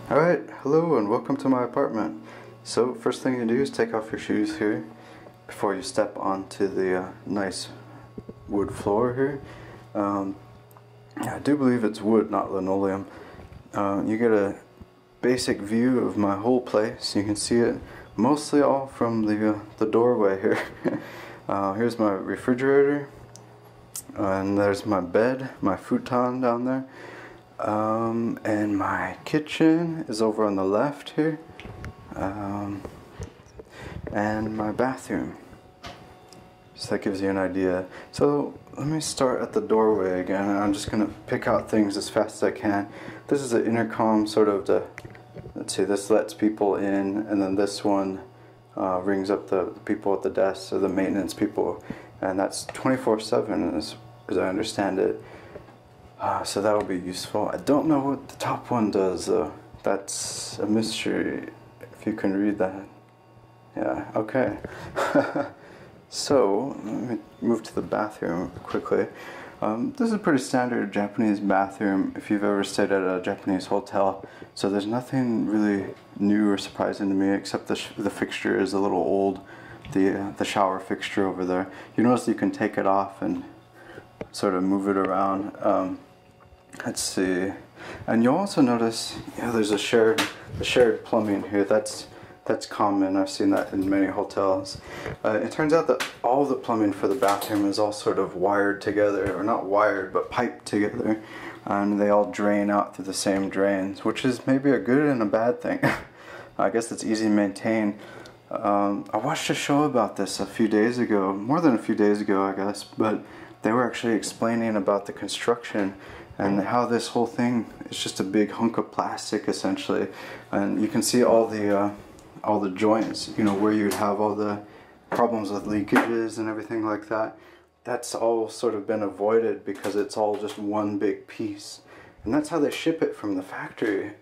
Alright, hello and welcome to my apartment. So first thing you do is take off your shoes here before you step onto the nice wood floor here. I do believe it's wood, not linoleum. You get a basic view of my whole place. You can see it mostly all from the doorway here. Here's my refrigerator, and there's my bed, my futon down there. And my kitchen is over on the left here, and my bathroom. So that gives you an idea. So let me start at the doorway again. I'm just gonna pick out things as fast as I can. This is an intercom, sort of let's see, this lets people in, and then this one rings up the people at the desk, or the maintenance people, and that's 24/7 as I understand it. So that'll be useful. I don't know what the top one does though. That's a mystery, if you can read that. Yeah, okay. So, let me move to the bathroom quickly. This is a pretty standard Japanese bathroom if you've ever stayed at a Japanese hotel. So there's nothing really new or surprising to me, except the fixture is a little old. The shower fixture over there. You notice you can take it off and sort of move it around. Let's see, and you'll also notice, yeah, there's a shared plumbing here. That's common. I've seen that in many hotels. It turns out that all the plumbing for the bathroom is all sort of wired together, or not wired, but piped together, and they all drain out through the same drains, which is maybe a good and a bad thing. I guess it's easy to maintain. I watched a show about this a few days ago, more than a few days ago, I guess, but they were actually explaining about the construction and how this whole thing is just a big hunk of plastic essentially, and you can see all the joints, you know, where you'd have all the problems with leakages and everything like that. That's all sort of been avoided because it's all just one big piece, and that's how they ship it from the factory,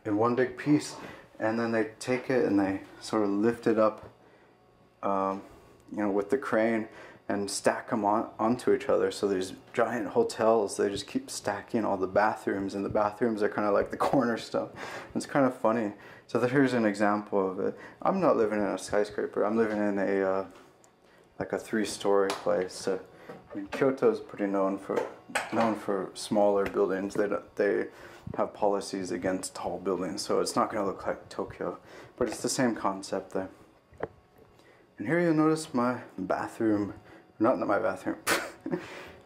in one big piece, and then they take it and they sort of lift it up, you know, with the crane, and stack them onto each other. So these giant hotels, they just keep stacking all the bathrooms, and the bathrooms are kind of like the corner stuff. It's kind of funny. So here's an example of it. I'm not living in a skyscraper. I'm living in a like a 3-story place. So, I mean, Kyoto is pretty known for smaller buildings. They have policies against tall buildings, so it's not going to look like Tokyo, but it's the same concept there. And here you'll notice my bathroom. Not in my bathroom.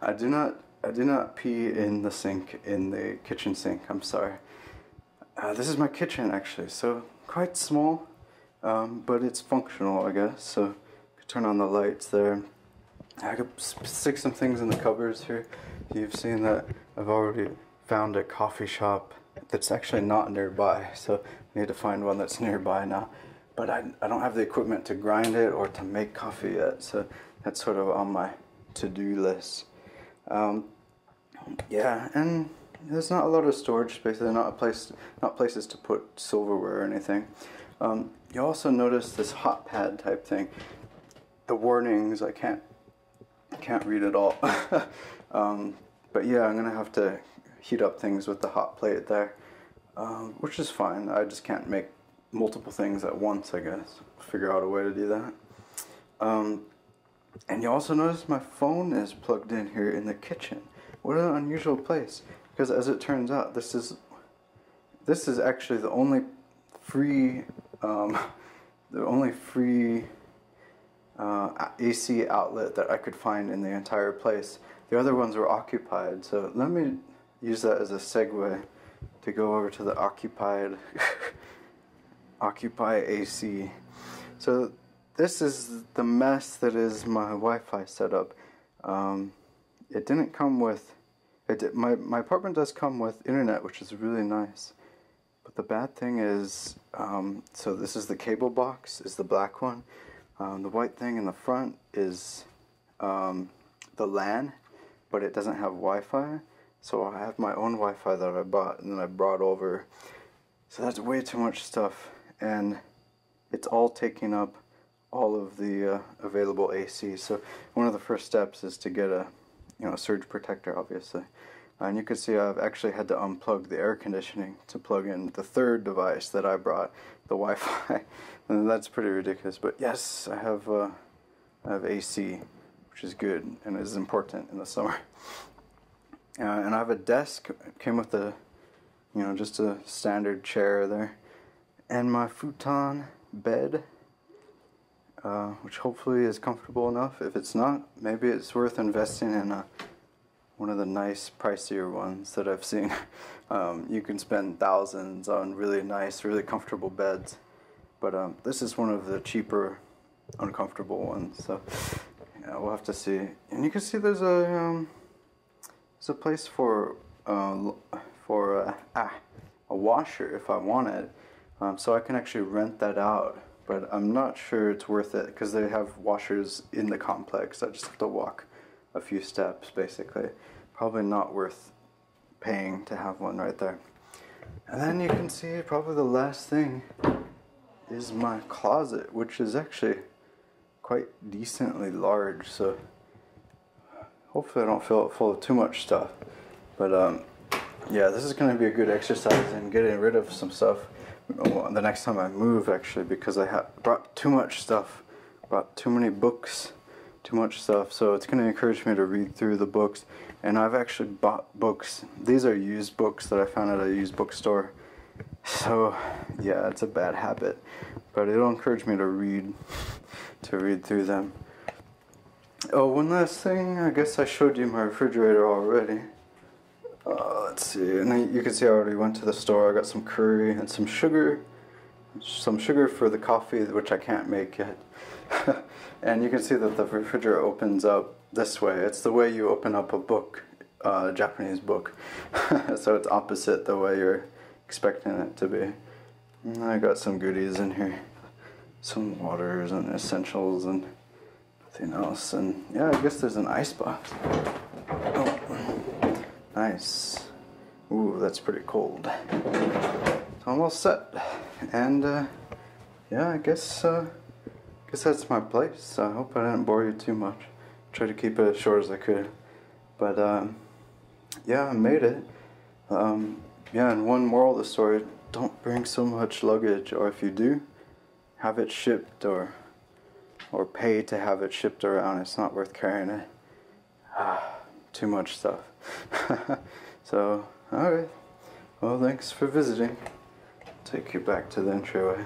I do not pee in the sink, in the kitchen sink. I'm sorry. This is my kitchen actually, so quite small, but it's functional, I guess. So I could turn on the lights there. I could stick some things in the cupboards here. You've seen that I've already found a coffee shop that's actually not nearby, so I need to find one that's nearby now. But I don't have the equipment to grind it or to make coffee yet, so that's sort of on my to-do list. Yeah, and there's not a lot of storage space. There's not places to put silverware or anything. You also notice this hot pad type thing. The warnings, I can't read it all. But yeah, I'm gonna have to heat up things with the hot plate there, which is fine. I just can't make multiple things at once, I guess. Figure out a way to do that. And you also notice my phone is plugged in here in the kitchen. What an unusual place, because as it turns out, this is actually the only free AC outlet that I could find in the entire place. The other ones were occupied, so let me use that as a segue to go over to the occupied AC. So this is the mess that is my Wi-Fi setup. It didn't come with... my apartment does come with internet, which is really nice. But the bad thing is... so this is the cable box, is the black one. The white thing in the front is the LAN, but it doesn't have Wi-Fi. So I have my own Wi-Fi that I bought and then I brought over. So that's way too much stuff. And it's all taking up all of the available AC. So one of the first steps is to get a surge protector, obviously. And you can see I've actually had to unplug the air conditioning to plug in the third device that I brought, the Wi-Fi. And that's pretty ridiculous. But yes, I have AC, which is good and is important in the summer. And I have a desk. It came with a, just a standard chair there, and my futon bed, which hopefully is comfortable enough. If it's not, maybe it's worth investing in one of the nice, pricier ones that I've seen. You can spend thousands on really nice, really comfortable beds, but this is one of the cheaper, uncomfortable ones. So yeah, we'll have to see. And you can see there's a place for a washer if I want it. So I can actually rent that out, but I'm not sure it's worth it because they have washers in the complex. I just have to walk a few steps basically. Probably not worth paying to have one right there. And then you can see probably the last thing is my closet, which is actually quite decently large, so hopefully I don't fill it full of too much stuff. But yeah, this is going to be a good exercise in getting rid of some stuff the next time I move, actually, because I brought too much stuff, brought too many books, too much stuff. So it's going to encourage me to read through the books. And I've actually bought books. These are used books that I found at a used bookstore. So yeah, it's a bad habit, but it'll encourage me to read through them. Oh, one last thing. I guess I showed you my refrigerator already. Let's see, and you can see I already went to the store. I got some curry and some sugar for the coffee, which I can't make yet. And you can see that the refrigerator opens up this way. It's the way you open up a book, a Japanese book. So it's opposite the way you're expecting it to be. And I got some goodies in here, some waters and essentials and nothing else. And yeah, I guess there's an ice box. Oh. Nice. Ooh, that's pretty cold. It's almost set. And yeah, I guess that's my place. I hope I didn't bore you too much. Try to keep it as short as I could. But yeah, I made it. Yeah, and one moral of the story: don't bring so much luggage, or if you do, have it shipped or pay to have it shipped around. It's not worth carrying it. Too much stuff. So, alright. Well, thanks for visiting. Take you back to the entryway.